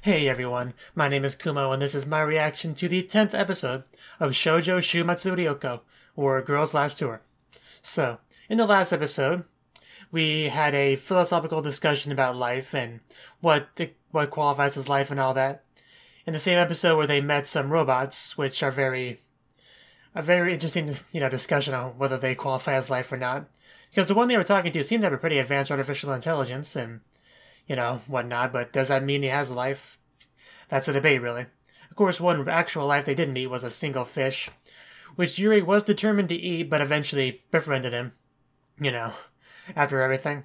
Hey everyone, my name is Kumo and this is my reaction to the 10th episode of Shoujo Shuumatsu Ryokou, or Girls Last Tour. So, in the last episode, we had a philosophical discussion about life and what qualifies as life and all that. In the same episode where they met some robots, which are a very interesting, discussion on whether they qualify as life or not. Because the one they were talking to seemed to have a pretty advanced artificial intelligence and whatnot, but does that mean he has life? That's a debate, really. Of course, one actual life they did meet was a single fish, which Yuri was determined to eat, but eventually befriended him, after everything.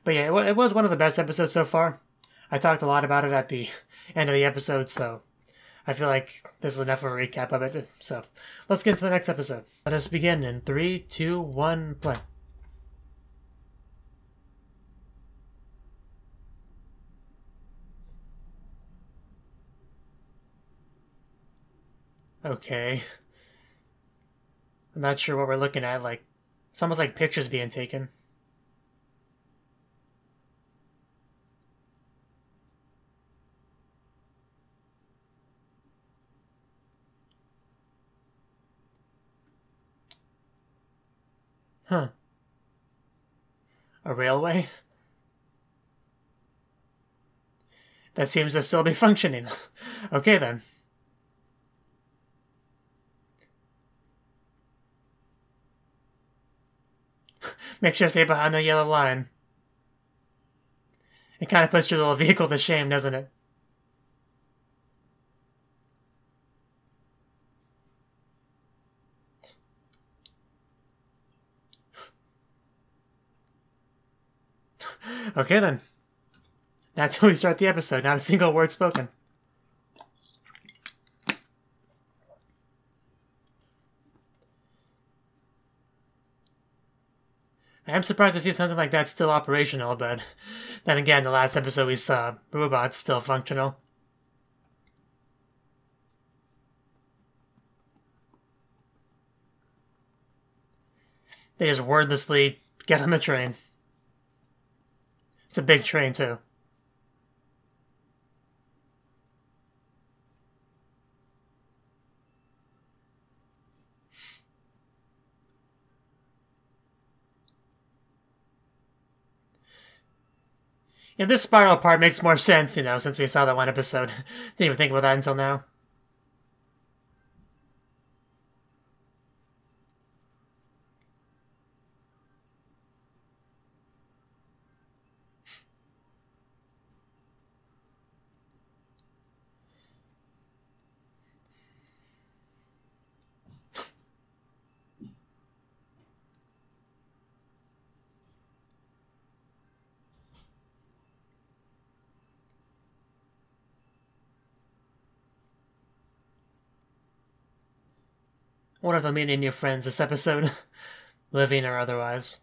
But yeah, it was one of the best episodes so far. I talked a lot about it at the end of the episode, so I feel like this is enough of a recap of it. So, let's get into the next episode. Let us begin in 3, 2, 1, play. Okay. I'm not sure what we're looking at, it's almost like pictures being taken. Huh. A railway? That seems to still be functioning. Okay then. Make sure to stay behind the yellow line. It kind of puts your little vehicle to shame, doesn't it? Okay then. That's how we start the episode, not a single word spoken. I am surprised to see something like that still operational, but then again, the last episode we saw robots still functional. They just wordlessly get on the train. It's a big train, too. Yeah, this spiral part makes more sense, since we saw that one episode. Didn't even think about that until now. One of them meeting new friends this episode, living or otherwise.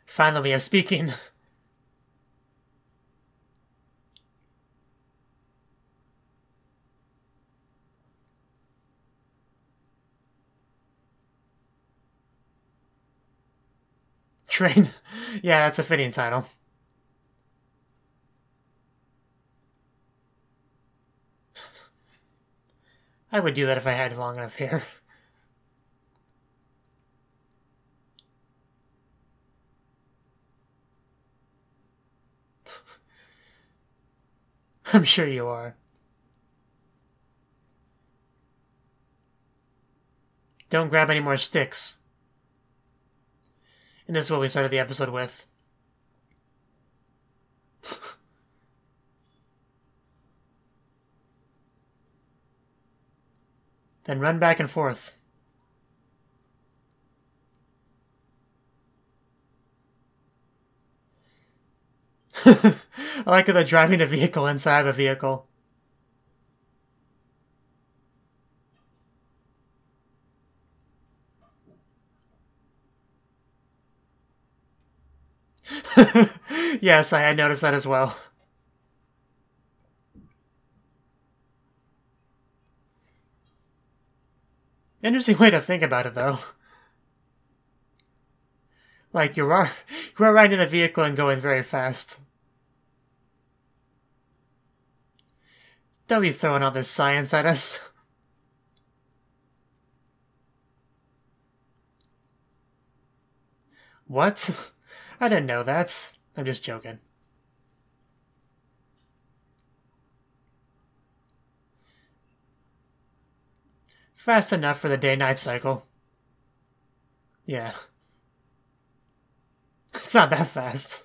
Finally, we have speaking. Train. Yeah, that's a fitting title. I would do that if I had long enough hair. I'm sure you are. Don't grab any more sticks. And this is what we started the episode with. Then run back and forth. I like that they're driving a vehicle inside of a vehicle. Yes, I had noticed that as well. Interesting way to think about it, though. Like, you are riding in the vehicle and going very fast. Don't be throwing all this science at us. What? I didn't know that. I'm just joking. Fast enough for the day-night cycle. Yeah. It's not that fast.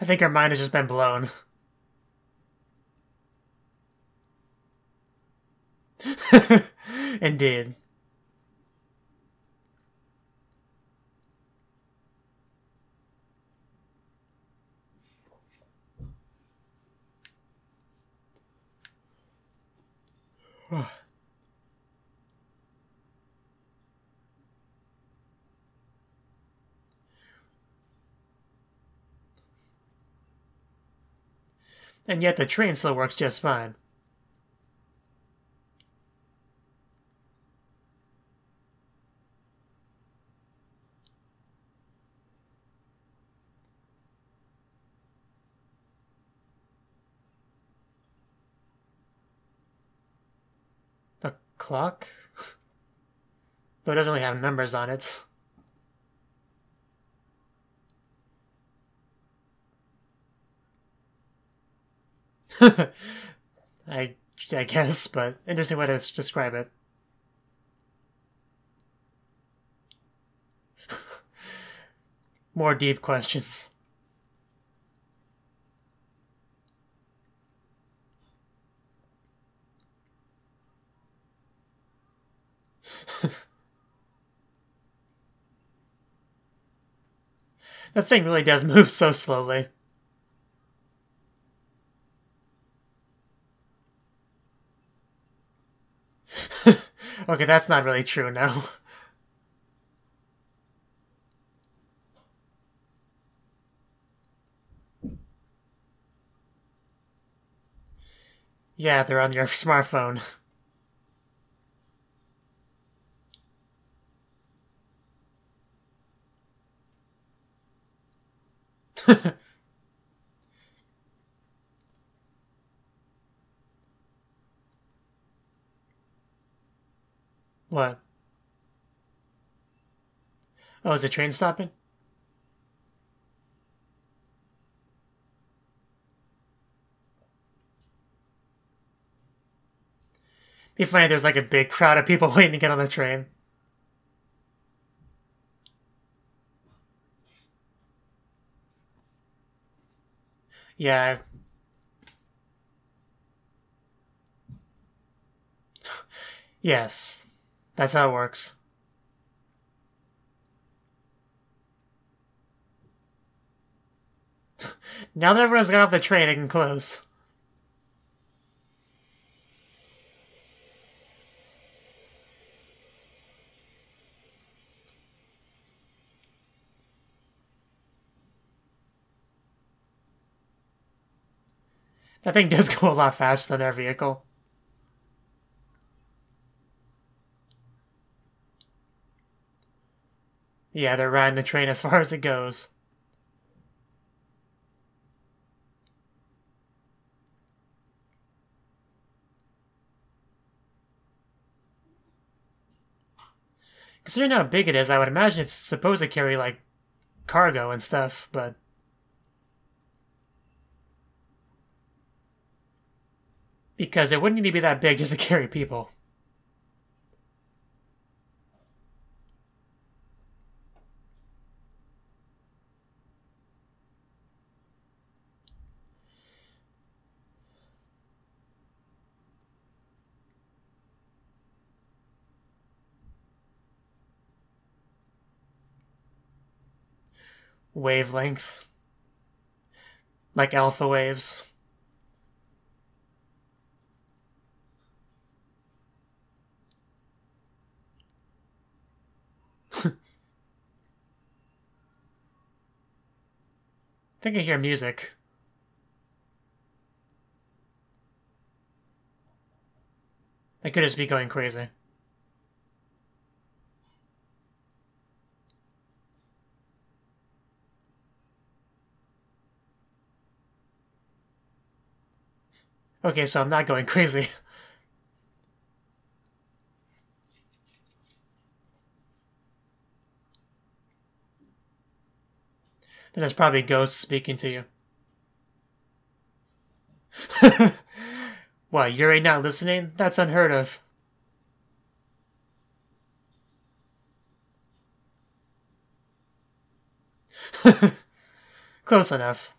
I think our mind has just been blown. Indeed. And yet the train still works just fine. The clock? But it doesn't really have numbers on it. I guess, but interesting way to describe it. More deep questions. The thing really does move so slowly. Okay, that's not really true now. Yeah, they're on your smartphone. What? Oh, is the train stopping? Be funny if there's like a big crowd of people waiting to get on the train. Yeah. Yes. That's how it works. Now that everyone's got off the train, it can close. That thing does go a lot faster than their vehicle. Yeah, they're riding the train as far as it goes. Considering how big it is, I would imagine it's supposed to carry, like, cargo and stuff, but... Because it wouldn't need to be that big just to carry people. Wavelength. Like alpha waves. I think I hear music. I could just be going crazy. Okay, so I'm not going crazy. Then it's probably ghosts speaking to you. What, you're not listening? That's unheard of. Close enough.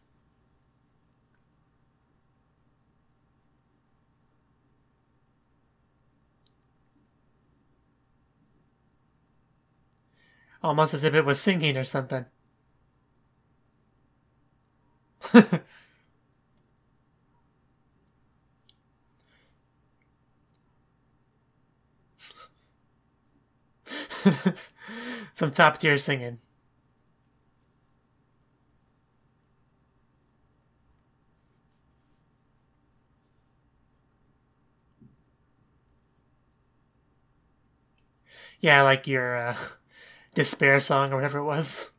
Almost as if it was singing or something. Some top tier singing. Yeah, like your despair song or whatever it was.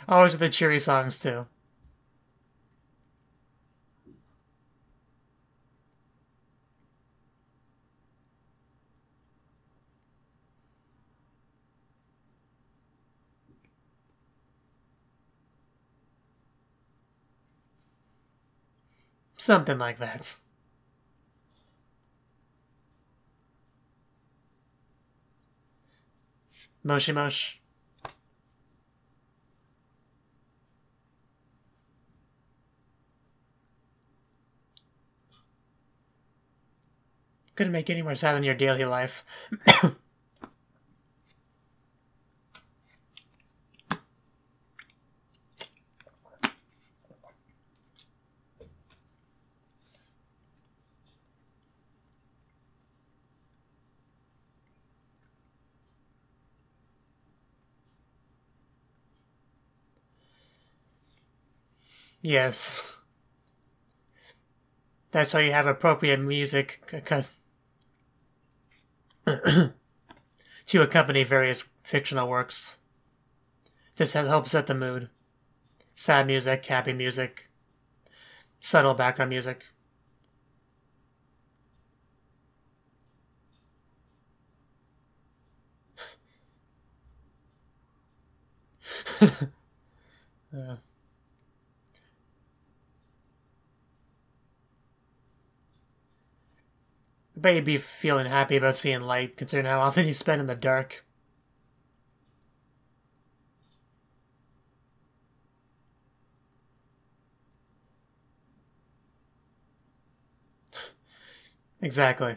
Always with the cheery songs too. Something like that. Moshi Mosh. Couldn't make any more sad than your daily life. Yes. That's why you have appropriate music, because to accompany various fictional works. This helps set the mood. Sad music, happy music, subtle background music. Yeah. I bet you'd be feeling happy about seeing light, considering how often you spend in the dark. Exactly.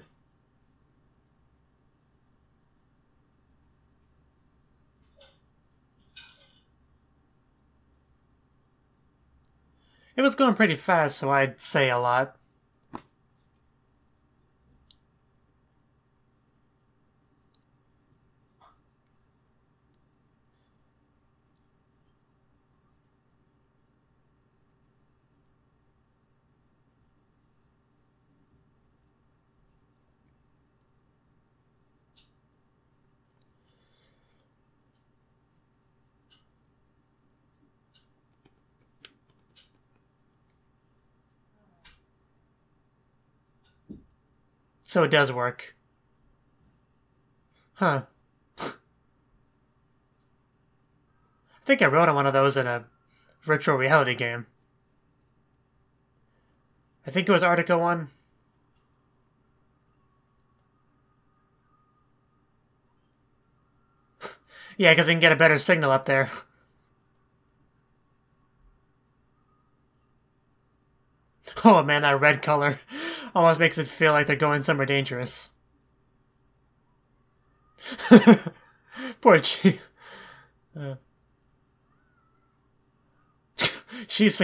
It was going pretty fast, so I'd say a lot. So it does work. Huh. I think I wrote on one of those in a virtual reality game. I think it was Article 1. Yeah, because I can get a better signal up there. Oh man, that red color almost makes it feel like they're going somewhere dangerous. Poor Chi. Uh, she's...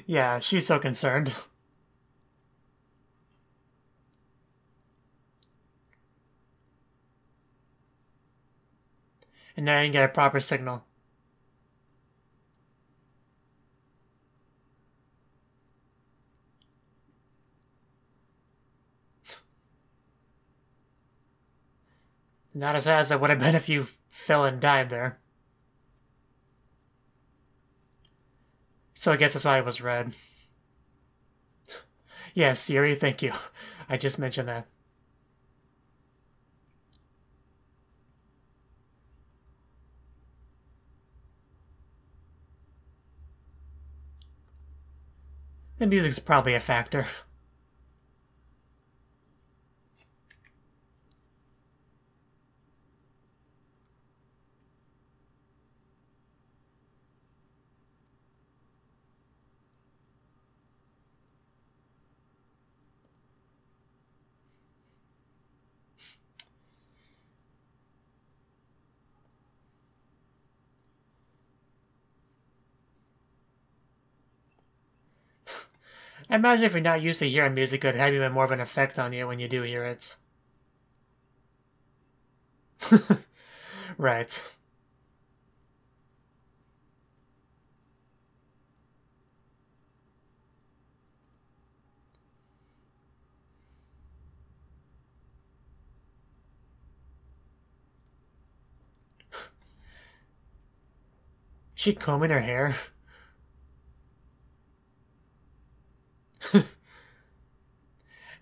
Yeah, she's so concerned. And now you can get a proper signal. Not as sad as it would have been if you fell and died there. So I guess that's why it was red. Yes, Yuri, thank you. I just mentioned that. The music's probably a factor. I imagine if you're not used to hearing music, it would have even more of an effect on you when you do hear it. Right. She combing her hair?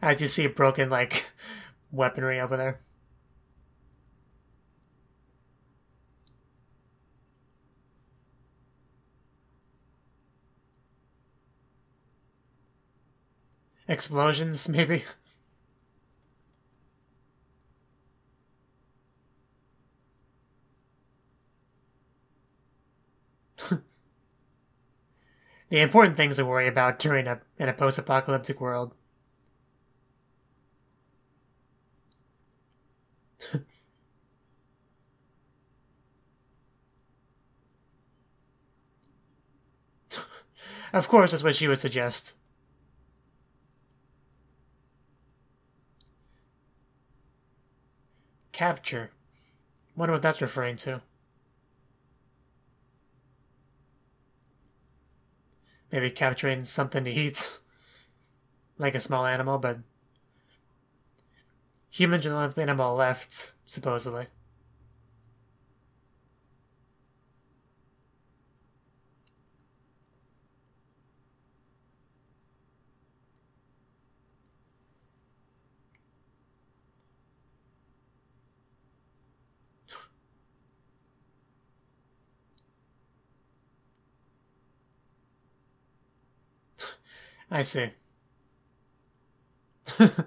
As you see broken, like, weaponry over there. Explosions, maybe? The important things to worry about in a post-apocalyptic world. Of course, that's what she would suggest. Capture. Wonder what that's referring to. Maybe capturing something to eat. Like a small animal, but humans are the only animal left, supposedly. I see. The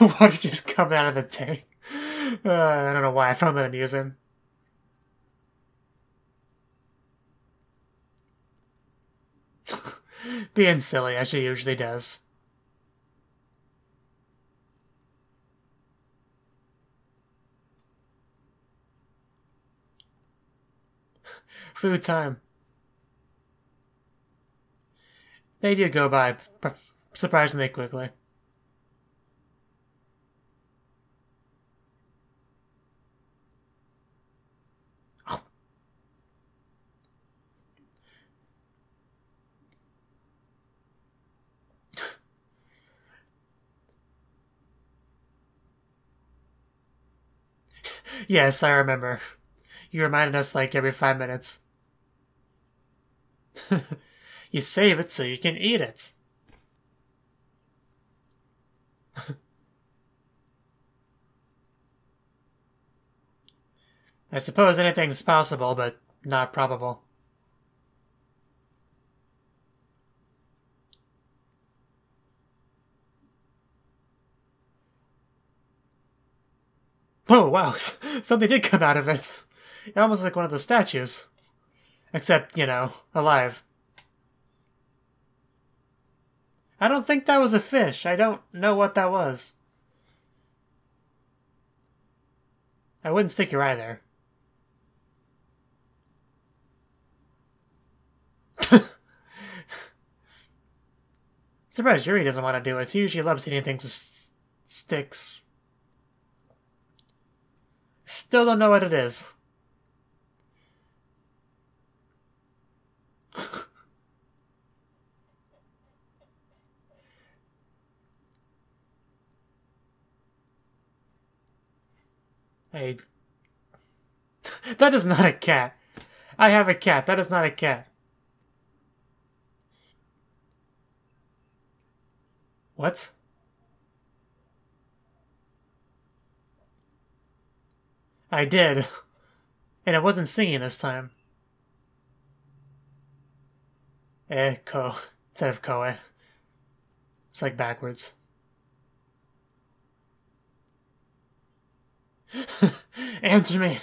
water just coming out of the tank. I don't know why I found that amusing. Being silly, as she usually does. Food time. They do go by surprisingly quickly. Yes, I remember. You reminded us like every 5 minutes. You save it so you can eat it. I suppose anything's possible, but not probable. Oh, wow. Something did come out of it. Almost like one of the statues. Except, alive. I don't think that was a fish. I don't know what that was. I wouldn't stick your eye there. Surprised Yuri doesn't want to do it. She usually loves eating things with sticks. Still don't know what it is. I... That is not a cat. I have a cat. That is not a cat. What? I did. And it wasn't singing this time. Ko. Instead of koe. It's like backwards. Answer me.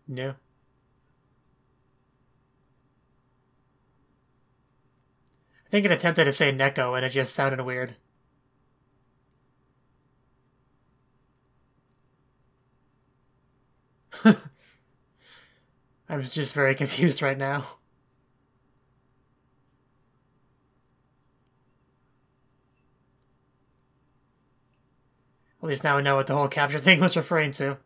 No. I think it attempted to say Neko and it just sounded weird. I'm just very confused right now. At least now I know what the whole capture thing was referring to.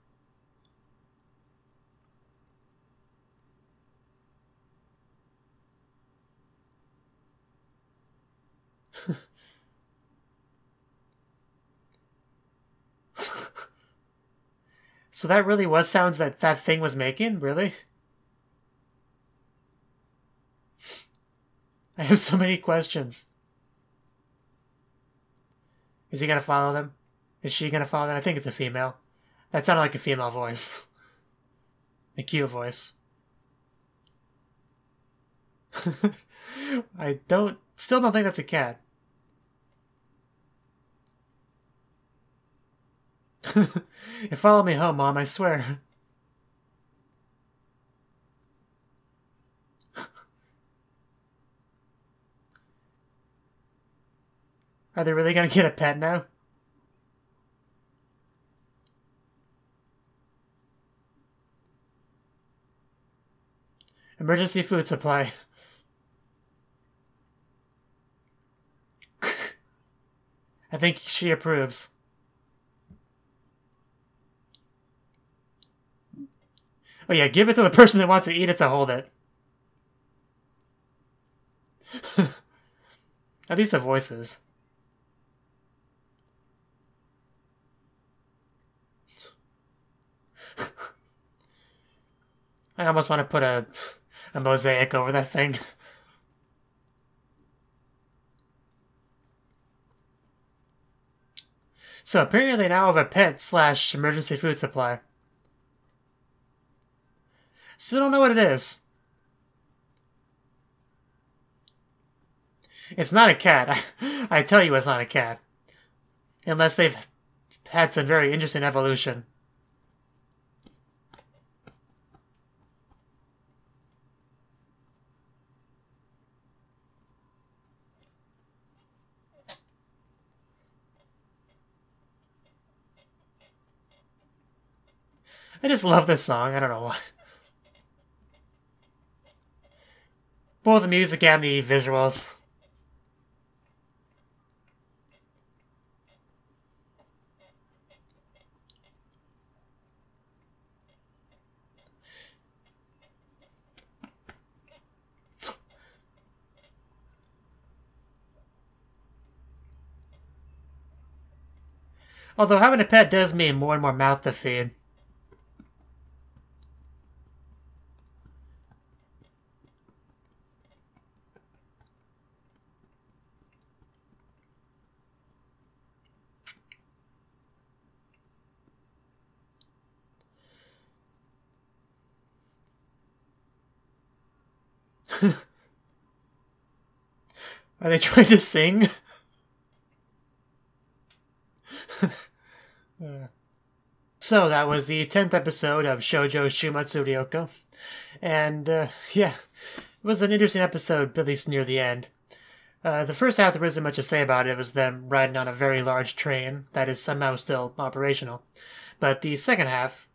So that really was sounds that that thing was making? Really? I have so many questions. Is he gonna follow them? Is she gonna follow them? I think it's a female. That sounded like a female voice. A Kyuu voice. Still don't think that's a cat. You follow me home, Mom, I swear. Are they really gonna get a pet now? Emergency food supply. I think she approves. Oh yeah, give it to the person that wants to eat it to hold it. At least the voices. I almost want to put a mosaic over that thing. So apparently they now have a pet / emergency food supply. Still don't know what it is. It's not a cat. I tell you it's not a cat. Unless they've had some very interesting evolution. I just love this song. I don't know why. Both the music and the visuals. Although having a pet does mean more and more mouth to feed. Are they trying to sing? So that was the 10th episode of Shoujo Shuumatsu Ryokou. And, yeah, it was an interesting episode, at least near the end. The first half, there isn't much to say about it. It was them riding on a very large train that is somehow still operational. But the second half,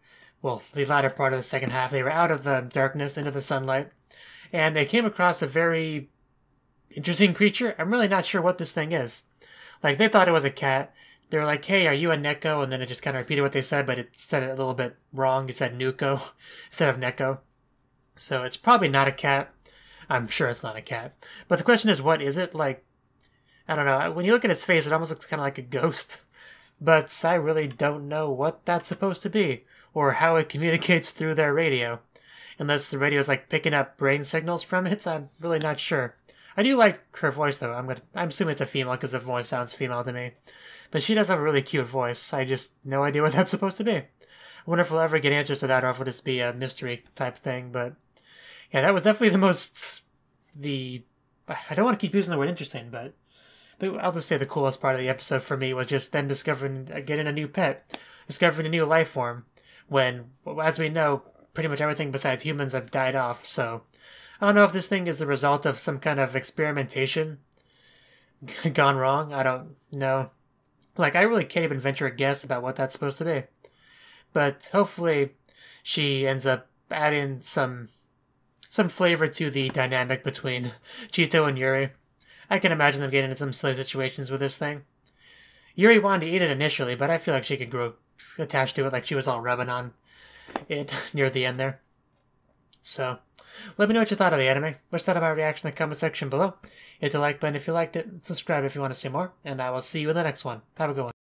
well, the latter part of the second half, they were out of the darkness into the sunlight. And they came across a very interesting creature. I'm really not sure what this thing is. Like, they thought it was a cat. They were like, hey, are you a Neko? And then it just kind of repeated what they said, but it said it a little bit wrong. It said Nuko instead of Neko. So it's probably not a cat. I'm sure it's not a cat. But the question is, what is it? Like, I don't know. When you look at its face, it almost looks kind of like a ghost. but I really don't know what that's supposed to be, or how it communicates through their radio. Unless the radio is like picking up brain signals from it, I'm really not sure. I do like her voice though. I'm assuming it's a female because the voice sounds female to me. But she does have a really cute voice. I just no idea what that's supposed to be. I wonder if we'll ever get answers to that, or if it'll just be a mystery type thing. But yeah, that was definitely I don't want to keep using the word interesting, but I'll just say the coolest part of the episode for me was just them getting a new pet, discovering a new life form, when, as we know, pretty much everything besides humans have died off. So I don't know if this thing is the result of some kind of experimentation gone wrong. I don't know. Like, I really can't even venture a guess about what that's supposed to be. But hopefully she ends up adding some flavor to the dynamic between Chito and Yuri. I can imagine them getting into some silly situations with this thing. Yuri wanted to eat it initially, but I feel like she could grow attached to it, like she was all rubbing on it near the end there. So, let me know what you thought of the anime. What's thought of my reaction in the comment section below. Hit the like button if you liked it, subscribe if you want to see more, and I will see you in the next one. Have a good one.